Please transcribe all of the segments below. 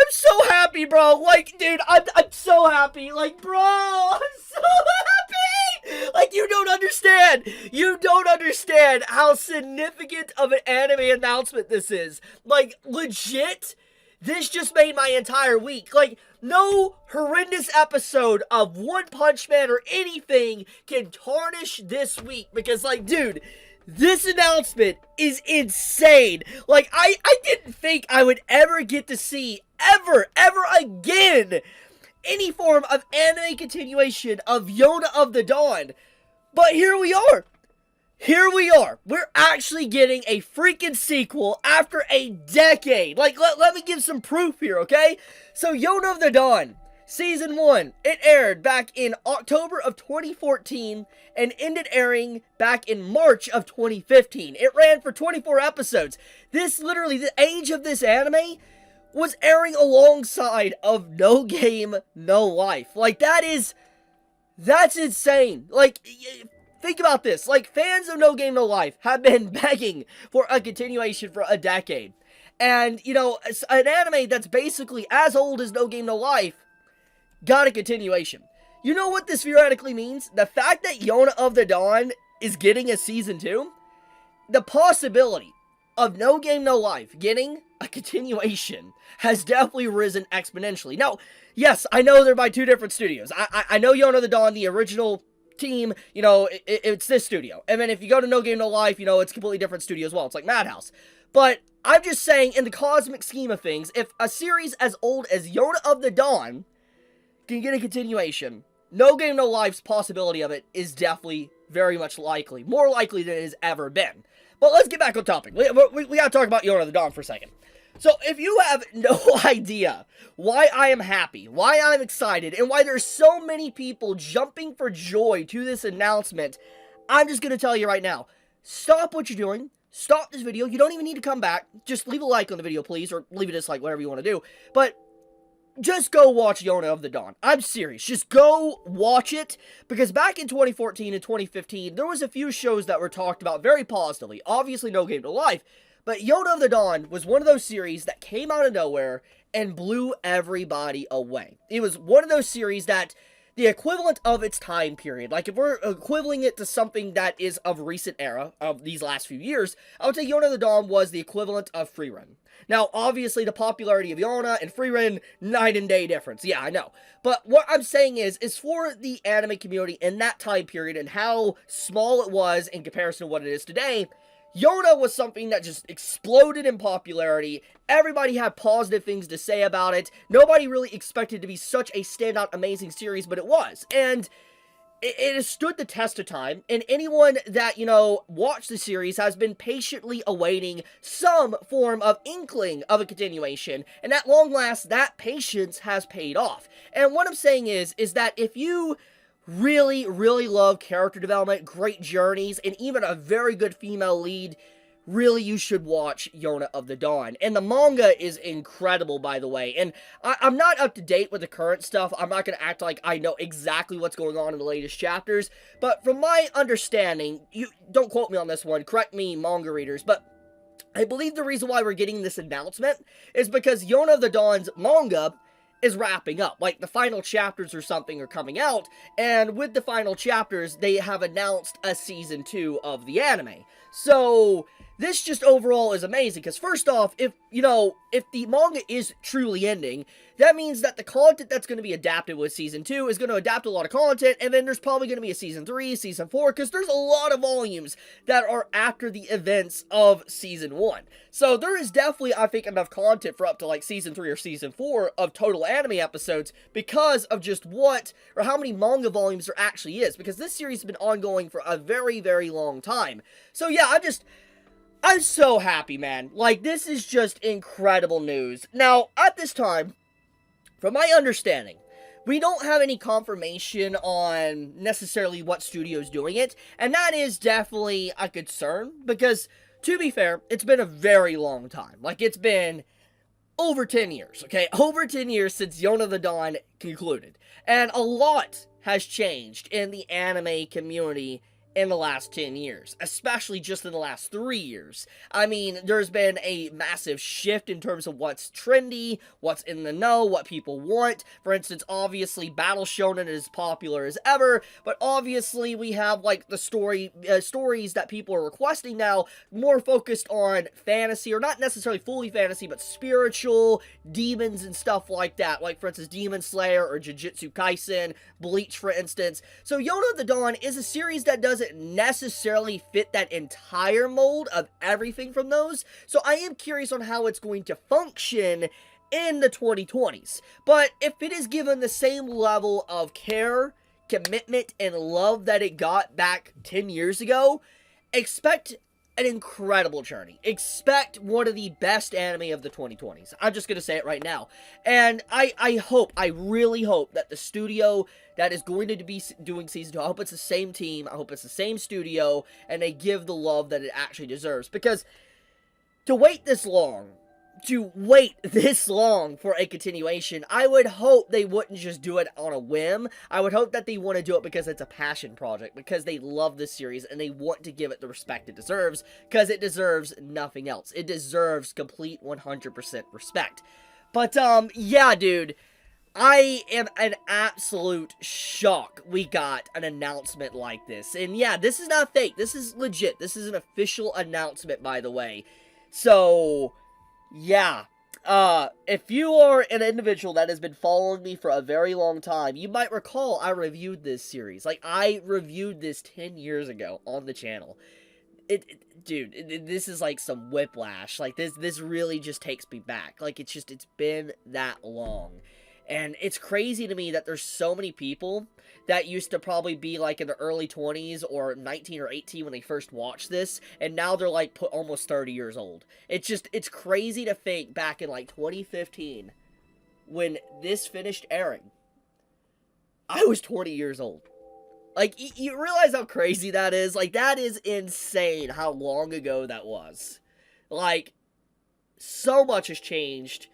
I'm so happy, bro. Like, dude, I'm so happy. Like, bro, I'm so happy. Like, you don't understand. You don't understand how significant of an anime announcement this is. Like, legit, this just made my entire week. Like, no horrendous episode of One Punch Man or anything can tarnish this week. Because, like, dude, this announcement is insane. Like, I didn't think I would ever get to see, ever again, any form of anime continuation of Yona of the Dawn. But here we are. Here we are. We're actually getting a freaking sequel after a decade. Like, let me give some proof here, okay? So, Yona of the Dawn, Season 1, it aired back in October of 2014 and ended airing back in March of 2015. It ran for 24 episodes. This, literally, the age of this anime was airing alongside of No Game, No Life. Like, that's insane. Like, think about this. Like, fans of No Game, No Life have been begging for a continuation for a decade. And, you know, an anime that's basically as old as No Game, No Life got a continuation. You know what this theoretically means? The fact that Yona of the Dawn is getting a season 2, the possibility of No Game No Life getting a continuation has definitely risen exponentially. Now, yes, I know they're by two different studios. I know Yona of the Dawn, the original team, you know, it's this studio. And then if you go to No Game No Life, you know, it's a completely different studio as well. It's like Madhouse. But I'm just saying, in the cosmic scheme of things, if a series as old as Yona of the Dawn can get a continuation, No Game No Life's possibility of it is definitely very much likely. More likely than it has ever been. But let's get back on topic. We gotta talk about Yona of the Dawn for a second. So, if you have no idea why I am happy, why I'm excited, and why there's so many people jumping for joy to this announcement, I'm just gonna tell you right now, stop what you're doing, stop this video, you don't even need to come back, just leave a like on the video, please, or leave a dislike, whatever you want to do, but just go watch Yona of the Dawn. I'm serious. Just go watch it, because back in 2014 and 2015, there was a few shows that were talked about very positively. Obviously, No Game No Life, but Yona of the Dawn was one of those series that came out of nowhere and blew everybody away. It was one of those series that the equivalent of its time period, like if we're equivaling it to something that is of recent era, of these last few years, I would say Yona of the Dawn was the equivalent of Freerun. Now, obviously, the popularity of Yona and Freerun, night and day difference. Yeah, I know. But what I'm saying is for the anime community in that time period and how small it was in comparison to what it is today, Yona was something that just exploded in popularity. Everybody had positive things to say about it. Nobody really expected it to be such a standout, amazing series, but it was. And it has stood the test of time, and anyone that, you know, watched the series has been patiently awaiting some form of inkling of a continuation, and at long last, that patience has paid off. And what I'm saying is that if you really love character development, great journeys, and even a very good female lead, really you should watch Yona of the Dawn. And the manga is incredible, by the way. And I'm not up to date with the current stuff. I'm not going to act like I know exactly what's going on in the latest chapters. But from my understanding, you don't quote me on this one, correct me, manga readers, but I believe the reason why we're getting this announcement is because Yona of the Dawn's manga is wrapping up. Like, the final chapters or something are coming out, and with the final chapters, they have announced a season 2 of the anime. So this just overall is amazing, because first off, if the manga is truly ending, that means that the content that's going to be adapted with Season 2 is going to adapt a lot of content, and then there's probably going to be a Season 3, Season 4, because there's a lot of volumes that are after the events of Season 1. So there is definitely, I think, enough content for up to, like, Season 3 or Season 4 of total anime episodes because of just what, or how many manga volumes there actually is, because this series has been ongoing for a very long time. So yeah, I'm so happy, man. Like, this is just incredible news. Now, at this time, from my understanding, we don't have any confirmation on necessarily what studio's doing it, and that is definitely a concern, because, to be fair, it's been a very long time. Like, it's been over 10 years, okay? Over 10 years since Yona of the Dawn concluded. And a lot has changed in the anime community in the last 10 years, especially just in the last 3 years. I mean, there's been a massive shift in terms of what's trendy, what's in the know, what people want. For instance, obviously, Battle Shonen is popular as ever, but obviously we have, like, the stories that people are requesting now, more focused on fantasy, or not necessarily fully fantasy, but spiritual, demons and stuff like that. Like, for instance, Demon Slayer or Jujutsu Kaisen, Bleach, for instance. So, Yona of the Dawn is a series that doesn't necessarily fit that entire mold of everything from those, so I am curious on how it's going to function in the 2020s. But if it is given the same level of care, commitment, and love that it got back 10 years ago, expect an incredible journey. Expect one of the best anime of the 2020s. I'm just gonna say it right now. And I really hope that the studio that is going to be doing Season 2, I hope it's the same team, I hope it's the same studio, and they give the love that it actually deserves. Because to wait this long for a continuation, I would hope they wouldn't just do it on a whim. I would hope that they want to do it because it's a passion project, because they love this series and they want to give it the respect it deserves, because it deserves nothing else. It deserves complete 100% respect. But, yeah, dude, I am an absolute shock we got an announcement like this. And yeah, this is not fake. This is legit. This is an official announcement, by the way. So, yeah, if you are an individual that has been following me for a very long time, you might recall I reviewed this series. Like, I reviewed this 10 years ago on the channel. Dude, this is like some whiplash. Like, this really just takes me back. Like, it's been that long. And it's crazy to me that there's so many people that used to probably be like in their early 20s or 19 or 18 when they first watched this, and now they're like almost 30 years old. It's crazy to think back in like 2015 when this finished airing, I was 20 years old. Like, you realize how crazy that is? Like, that is insane how long ago that was. Like, so much has changed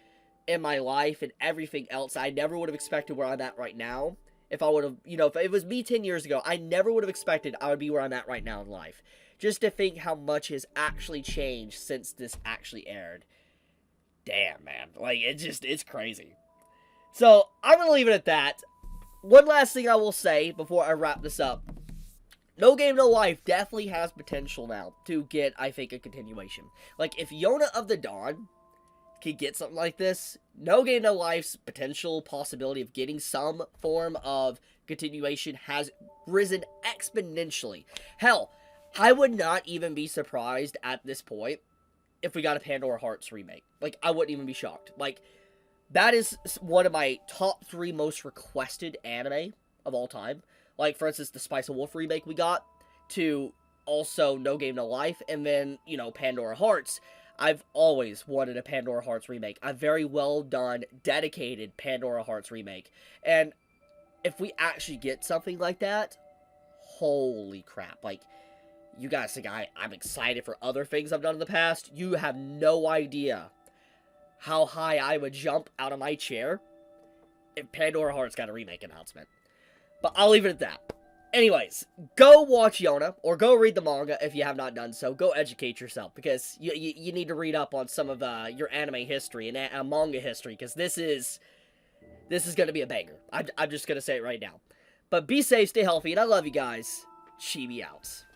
in my life and everything else. I never would have expected where I'm at right now. If I would have, if it was me 10 years ago, I never would have expected I would be where I'm at right now in life. Just to think how much has actually changed since this actually aired. Damn, man. Like, it's crazy. So, I'm going to leave it at that. One last thing I will say before I wrap this up. No Game No Life definitely has potential now to get, I think, a continuation. Like, if Yona of the Dawn could get something like this, No Game No Life's potential possibility of getting some form of continuation has risen exponentially. Hell, I would not even be surprised at this point if we got a Pandora Hearts remake. Like, I wouldn't even be shocked. Like, that is one of my top 3 most requested anime of all time. Like, for instance, the Spice of Wolf remake we got, to also No Game No Life, and then, Pandora Hearts. I've always wanted a Pandora Hearts remake. A very well done, dedicated Pandora Hearts remake. And if we actually get something like that, holy crap. Like, you guys think I'm excited for other things I've done in the past? You have no idea how high I would jump out of my chair if Pandora Hearts got a remake announcement. But I'll leave it at that. Anyways, go watch Yona, or go read the manga if you have not done so. Go educate yourself, because you need to read up on some of your anime history and manga history, because this is going to be a banger. I'm just going to say it right now. But be safe, stay healthy, and I love you guys. Chibi out.